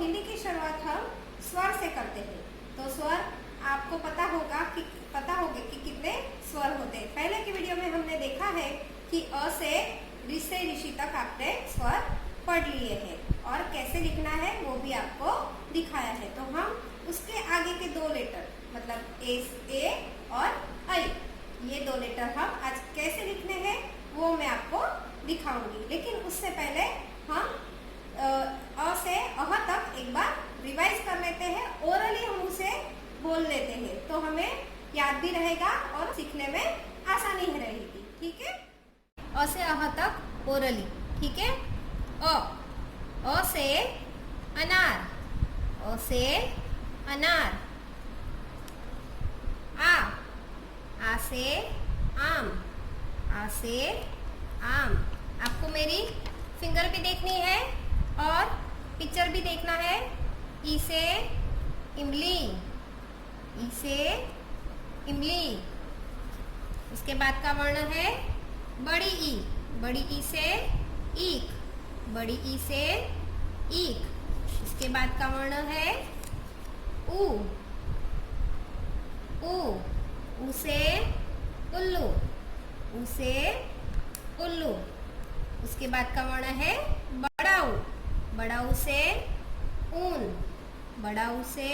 हिंदी की शुरुआत हम स्वर से करते हैं। तो स्वर आपको पता होगा कि कितने स्वर होते हैं। पहले की वीडियो में हमने देखा है कि अ से ऋषि तक आपने स्वर पढ़ लिए हैं और कैसे लिखना है वो भी आपको दिखाया है। तो हम उसके आगे के दो लेटर मतलब ए और आई, ये दो लेटर हम आज कैसे लिखने हैं वो मैं आपको दिखाऊंगी। लेकिन उससे पहले हम अ से अह तक एक बार रिवाइज कर लेते हैं। ओरली हम उसे बोल लेते हैं तो हमें याद भी रहेगा और सीखने में आसानी रहेगी। ठीक है, अ से अह तक ओरली। ठीक है, अ से अनार, अ से अनार। आ से आम, आ से आम। आपको मेरी फिंगर भी देखनी है और पिक्चर भी देखना है। ई से इमली, ई से इमली। उसके बाद का वर्ण है बड़ी ई, बड़ी ई से ईख, बड़ी ई से ईख। इसके बाद का वर्ण है ऊ, ऊ से उल्लू, ऊ से उल्लू। उसके बाद का वर्ण है बड़ा ऊ, बड़ा ऊ से ऊन, बड़ा ऊ से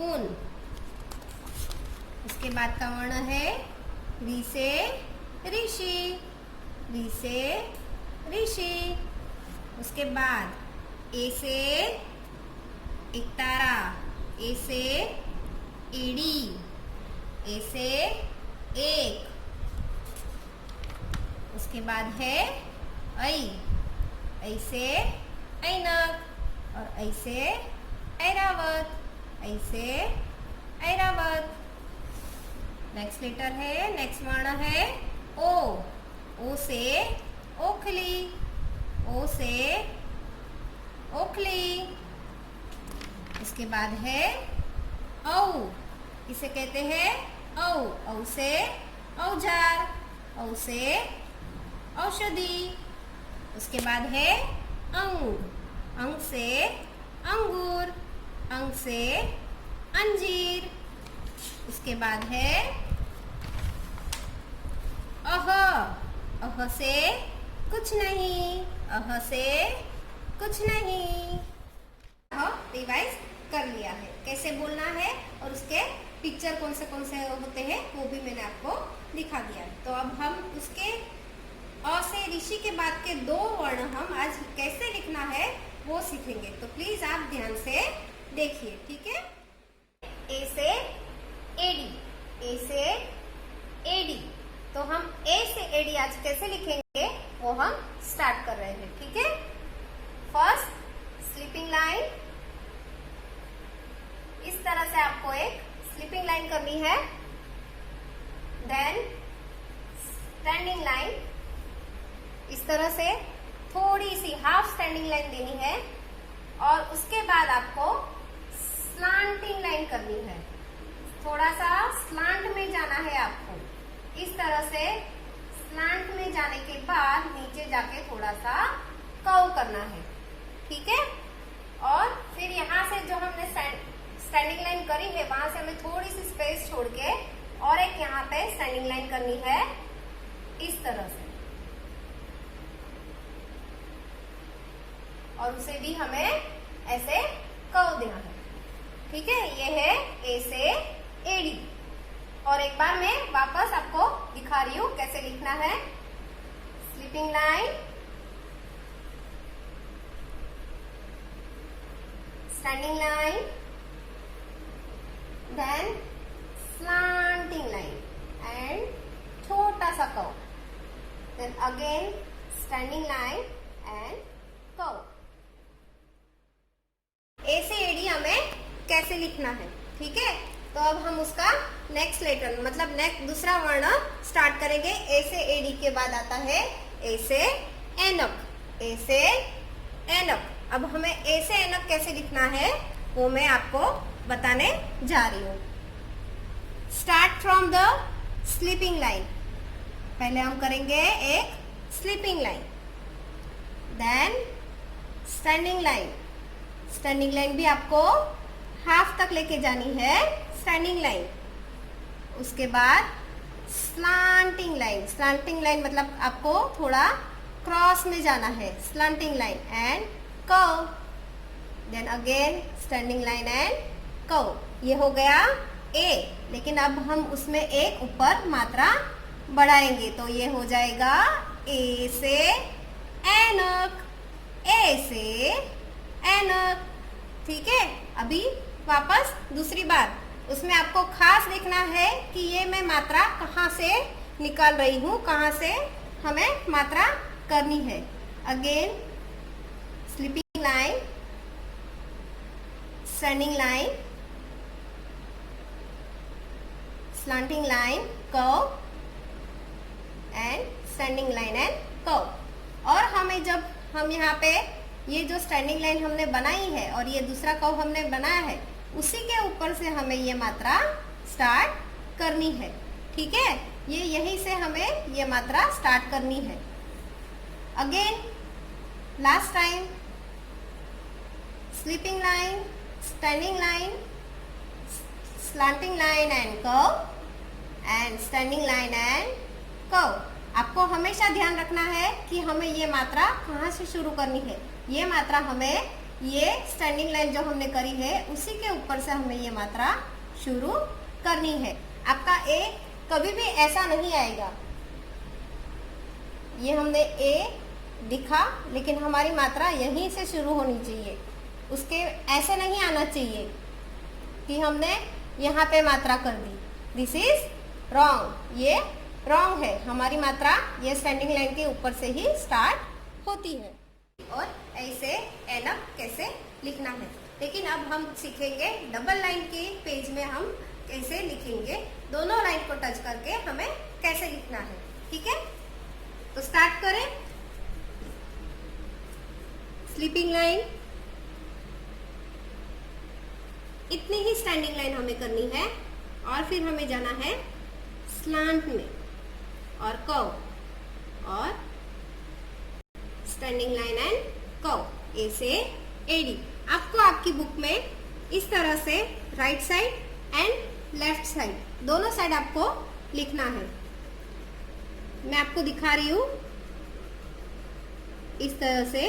ऊन। उसके बाद का वर्ण है री से ऋषि, री से ऋषि। उसके बाद ए से एक तारा, ए से एड़ी, ए से एक। उसके बाद है ऐ से ऐनक और ऐ से ऐरावत, ऐ से ऐरावत। नेक्स्ट लेटर है, नेक्स्ट वर्ण है ओ से ओखली, ओ से ओखली। उसके बाद है औ, इसे कहते हैं औ से औजार, औ से औषधि। उसके बाद है अंग से अंगूर, अंग से अंजीर। उसके बाद है अह से कुछ नहीं, अह से कुछ नहीं। रिवाइज कर लिया है कैसे बोलना है और उसके पिक्चर कौन से होते हैं वो भी मैंने आपको दिखा दिया है। तो अब हम उसके अ से ऋषि के बाद के दो वर्ण हम आज कैसे लिखना है वो सीखेंगे। तो प्लीज आप ध्यान से देखिए। ठीक है, ए से एडी, ए से एडी। तो हम ए से एडी आज कैसे लिखेंगे वो हम स्टार्ट कर रहे हैं। ठीक है, फर्स्ट स्लीपिंग लाइन, इस तरह से आपको एक स्लीपिंग लाइन करनी है। देन स्टैंडिंग लाइन, इस तरह से थोड़ी सी हाफ स्टैंडिंग लाइन देनी है और उसके बाद आपको स्लांटिंग लाइन करनी है। थोड़ा सा स्लांट में जाना है आपको, इस तरह से स्लांट में जाने के बाद नीचे जाके थोड़ा सा कर्व करना है। ठीक है, और फिर यहाँ से जो हमने स्टैंडिंग लाइन करी है वहां से हमें थोड़ी सी स्पेस छोड़ के और एक यहाँ पे स्टैंडिंग लाइन करनी है इस तरह से, और उसे भी हमें ऐसे कर्व देना है। ठीक है, ये है ए से एडी। और एक बार मैं वापस आपको दिखा रही हूँ कैसे लिखना है। Sleeping line, standing line, then slanting line and छोटा सा curve, then again standing line and curve. A से एडी हमें कैसे लिखना है। ठीक है, तो अब हम उसका नेक्स्ट लेटर मतलब नेक्स्ट दूसरा वर्ण स्टार्ट करेंगे। ए से एडी के बाद आता है ए से एनक, ए से एनक। अब हमें ए से एनक कैसे लिखना है वो मैं आपको बताने जा रही हूँ। Start from the sleeping line, पहले हम करेंगे एक sleeping line, then standing line, standing line भी आपको हाफ तक लेके जानी है, स्टैंडिंग लाइन। उसके बाद स्लांटिंग लाइन। स्लांटिंग लाइन मतलब आपको थोड़ा क्रॉस में जाना है, slanting line and curve. Then again standing line and curve. ये हो गया ए, लेकिन अब हम उसमें एक ऊपर मात्रा बढ़ाएंगे तो ये हो जाएगा ए से ऐनक, ए से ऐनक। ठीक है, अभी वापस दूसरी बार, उसमें आपको खास देखना है कि ये मैं मात्रा कहाँ से निकाल रही हूँ, कहाँ से हमें मात्रा करनी है। Again sleeping line, standing line, slanting line, curve and standing line and curve. और हमें जब हम यहाँ पे ये जो स्टैंडिंग लाइन हमने बनाई है और ये दूसरा कर्व हमने बनाया है, उसी के ऊपर से हमें ये मात्रा स्टार्ट करनी है। ठीक है, ये यहीं से हमें ये मात्रा स्टार्ट करनी है। Again last time, sleeping line, standing line, slanting line and curve and standing line and curve. आपको हमेशा ध्यान रखना है कि हमें ये मात्रा कहाँ से शुरू करनी है। ये मात्रा हमें ये स्टैंडिंग लाइन जो हमने करी है उसी के ऊपर से हमें ये मात्रा शुरू करनी है। आपका ए कभी भी ऐसा नहीं आएगा, ये हमने ए दिखा लेकिन हमारी मात्रा यहीं से शुरू होनी चाहिए, उसके ऐसे नहीं आना चाहिए कि हमने यहाँ पे मात्रा कर दी। दिस इज रॉन्ग, ये रॉन्ग है। हमारी मात्रा ये स्टैंडिंग लाइन के ऊपर से ही स्टार्ट होती है। और ऐसे एनअप कैसे लिखना है, लेकिन अब हम सीखेंगे डबल लाइन के पेज में हम कैसे लिखेंगे, दोनों लाइन को टच करके हमें कैसे लिखना है। ठीक है, तो स्टार्ट करें। स्लीपिंग लाइन, इतनी ही स्टैंडिंग लाइन हमें करनी है और फिर हमें जाना है स्लांट में और कर्व और standing line and curve, A से एडी। आपको आपकी बुक में इस तरह से right side and left side दोनों साइड आपको लिखना है। मैं आपको दिखा रही हूं इस तरह से,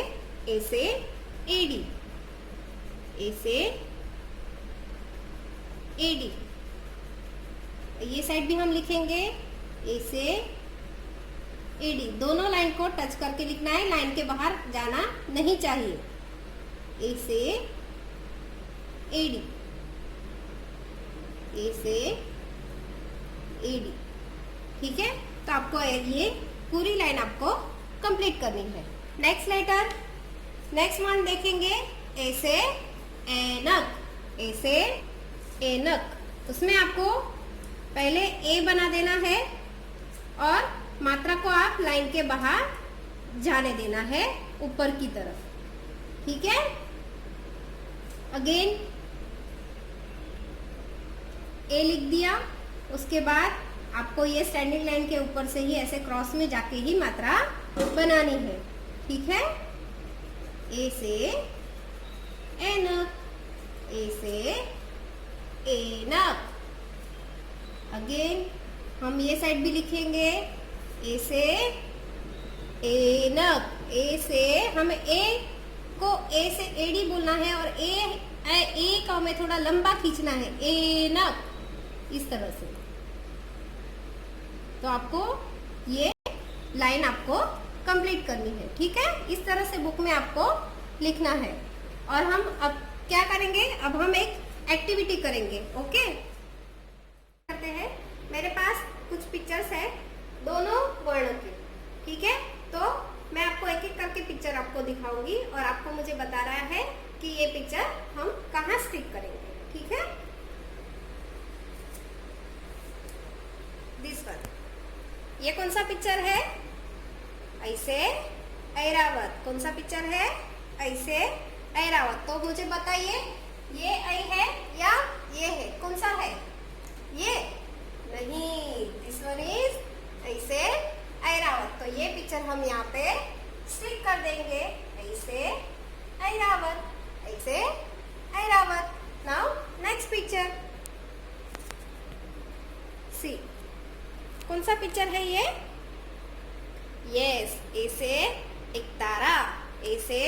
ए से एडी, ए से एडी। ये साइड भी हम लिखेंगे ए से एडी। दोनों लाइन को टच करके लिखना है, लाइन के बाहर जाना नहीं चाहिए। ए से एडी, ए से एडी। ठीक है, तो आपको ये पूरी लाइन आपको कंप्लीट करनी है। नेक्स्ट लेटर, नेक्स्ट वन देखेंगे, ए से ऐनक, ए से ऐनक। उसमें आपको पहले ए बना देना है और मात्रा को आप लाइन के बाहर जाने देना है ऊपर की तरफ। ठीक है, अगेन ए लिख दिया, उसके बाद आपको ये स्टैंडिंग लाइन के ऊपर से ही ऐसे क्रॉस में जाके ही मात्रा बनानी है। ठीक है, ए से ऐनक, ए से ऐनक। अगेन हम ये साइड भी लिखेंगे, ए से ऐनक, ए से हमें ए को ए से एडी बोलना है और ए का हमें थोड़ा लंबा खींचना है, ऐनक, इस तरह से। तो आपको ये लाइन आपको कंप्लीट करनी है। ठीक है, इस तरह से बुक में आपको लिखना है। और हम अब क्या करेंगे, अब हम एक एक्टिविटी करेंगे। ओके, करते हैं। मेरे पास कुछ पिक्चर्स है दोनों वर्ण के। ठीक है, तो मैं आपको एक एक करके पिक्चर आपको दिखाऊंगी और आपको मुझे बता रहा है कि ये पिक्चर हम कहाँ स्टिक करेंगे। ठीक है, दिस वन, ये कौन सा पिक्चर है, ऐसे ऐरावत। कौन सा पिक्चर है, ऐसे ऐरावत। तो मुझे बताइए ये ऐ है या ये है, कौन सा है, ये नहीं, दिस वन इज ऐसे ऐरावत। तो ये पिक्चर हम यहाँ पे स्टिक कर देंगे, ऐसे ऐरावत, ऐसे कौन सा पिक्चर है ये? यस, ए से एक तारा, ए से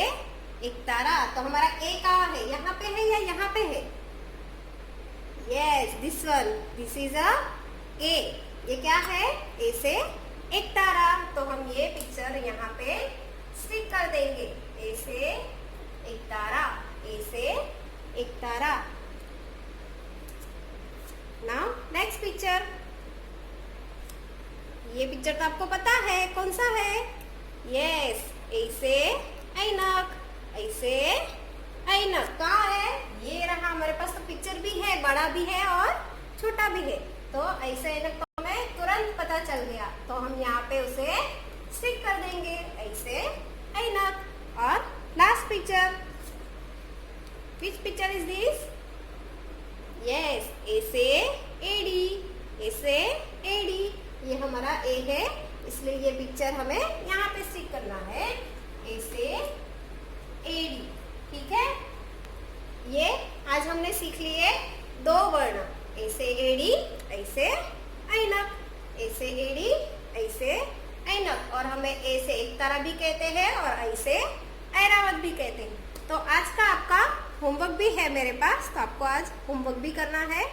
एक तारा। तो हमारा ए कहाँ है? यहाँ पे है या यहाँ पे है? Yes, this one, this is a A. ये क्या है? ए से एक तारा। तो हम ये पिक्चर यहाँ पे स्टिक कर देंगे। ए से एक तारा, ए से एक तारा। Now next picture. ये पिक्चर तो आपको पता है कौन सा है? यस, ए से ऐनक, ए से ऐनक। कहाँ है? ये रहा। हमारे पास तो पिक्चर भी है, बड़ा भी है और छोटा भी है। तो ऐसे ऐनक तो हमें तुरंत पता चल गया। तो हम यहाँ पे उसे स्टिक कर देंगे, ऐसे ऐनक। और last picture, which picture is this? Yes, A से एडी, ए से एडी। ये हमारा ए है, इसलिए ये पिक्चर हमें यहाँ पे स्टिक करना है, ए से एडी। ठीक है, ये आज हमने सीख लिए दो वर्ण, ए से एडी, ऐसे ऐनक, ए से एडी, ऐसे ऐनक। और हमें ए से एक तारा भी कहते हैं और ऐसे ऐरावत भी कहते हैं। तो आज का आपका होमवर्क भी है मेरे पास, तो आपको आज होमवर्क भी करना है।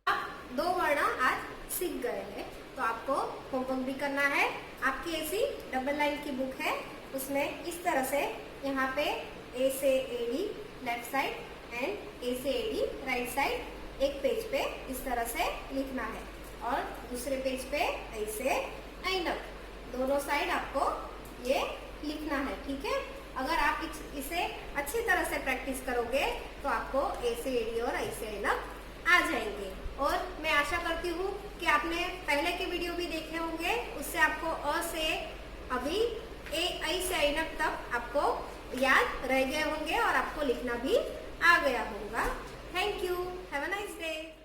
आप दो वर्ण आज सीख गए हैं, तो आपको होमवर्क भी करना है। आपकी ऐसी डबल लाइन की बुक है, उसमें इस तरह से यहाँ पे ए से एडी लेफ्ट साइड एंड ए से एडी राइट साइड एक पेज पे इस तरह से लिखना है और दूसरे पेज पे ऐसे ऐनक, दोनों साइड आपको ये लिखना है। ठीक है, अगर आप इसे अच्छी तरह से प्रैक्टिस करोगे तो आपको ए से एडी और ऐसे ऐनक आ जाएंगे। और मैं आशा करती हूँ कि आपने पहले के वीडियो भी देखे होंगे, उससे आपको अ से अभी ऐ से ऐनक तक आपको याद रह गए होंगे और आपको लिखना भी आ गया होगा। Thank you, have a nice day.